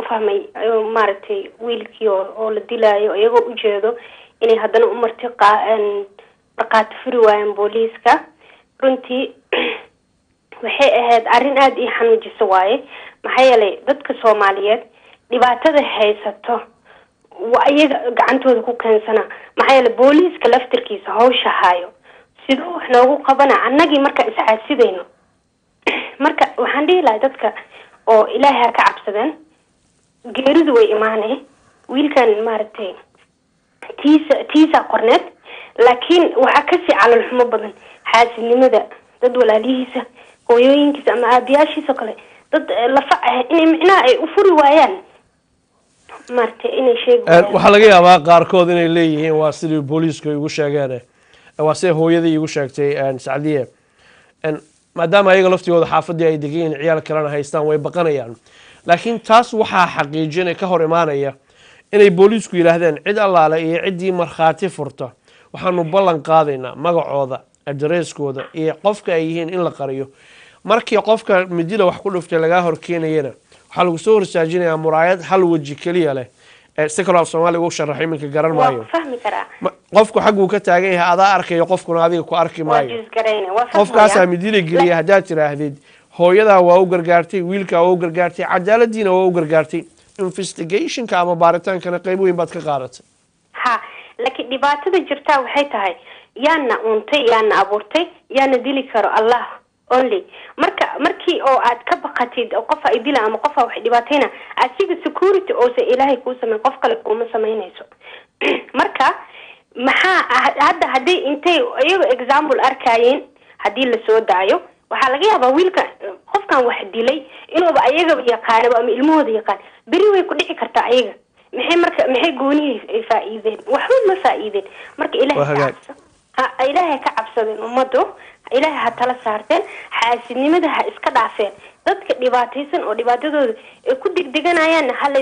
fahmay maartay wiilkii oo la dilaayo iyagoo u jeedo inay haddana u marqaati furi waayeen booliiska runtii waxay ahayd arrin aad ii xanuujisa waaye maxaa yeelay dadka Soomaaliyeed dhibaatada haysato iyaga gacantooda ku keensana maxaa yeelay booliiska laftirkiisa hawsha hayo sidoo wax noogu qabana annagii marka isxaasidayno marka waxaan dhihi lahaa dadka oo Ilaahay ka cabsadeen geeridu way imaanay wiilkan maartay tiisa qorneed laakiin waxa ka sii calal xumo badan xaasidnimada dad walaalihiisa hooyooyinkiisa ama aabiyaashiisa kale dad lafa inay micnaa ay u furi waayaan maartay inay sheegaan waxa laga yaabaa qaarkood inay leeyihiin waa sidii booliisku ugu sheegeen waa sidii hooyadii ugu sheegtay Saadiye maadaama ayaga laftigooda xaafadii ay degan ciyaal kalena haystaan way baqanayaan laakiin taas waxa xaqiijinay ka hor imaanaya inay booliisku yiraahdeen cid allaale iyo cidii marxaati furta waxaanu ballan qaadaynaa magacooda addresskooda iyo qofka ay yihiin in la qariyo markii qofka midida wax ku dhuftay laga hor keenayna waxa lagu soo horsaajinayaa muraayad hal waji kaliya leh secretary Soomaaliya uu sharaxay minka garan maayo fahmi karaa qofku xaq uu ka taagan yahay adaa arkayo qofkuna adiga ku arki maayo qofkaas midida geliya hadaa tiraahdid hooyada waa u gargaartay wiilka waa u gargaartay cadaaladiina waa u gargaartay investigation ka ama baaritaanka qayb weyn baad ka qaadatay ha laakiin dhibaatada jirta waxay tahay yaana untay yaana abuurtay yaana dili karo Allah only markii oo aad ka baqatid qof ay dila ama qof wax dhibaatayna asiga security oo se Ilaahay ku sameey qof kale kuma sameynayso marka hadda hadii intay iyagu example arkayeen hadii la soo daayo waxa laga yaabaa wiilka qofkan wax dilay inuu ayaga yaqaan ama ilmahooda yaqaan bari way ku dhici kartaa ayaga maxay gooni ay faa'iideen waxba ma faa'iideen marka Ilaahay ka cabsadeen ummadu Ilaahay ha tala saarteen xaasidnimada ha iska dhaafeen dadka dhibaataysan oo dhibaatadooda ay ku digdiganayaan hal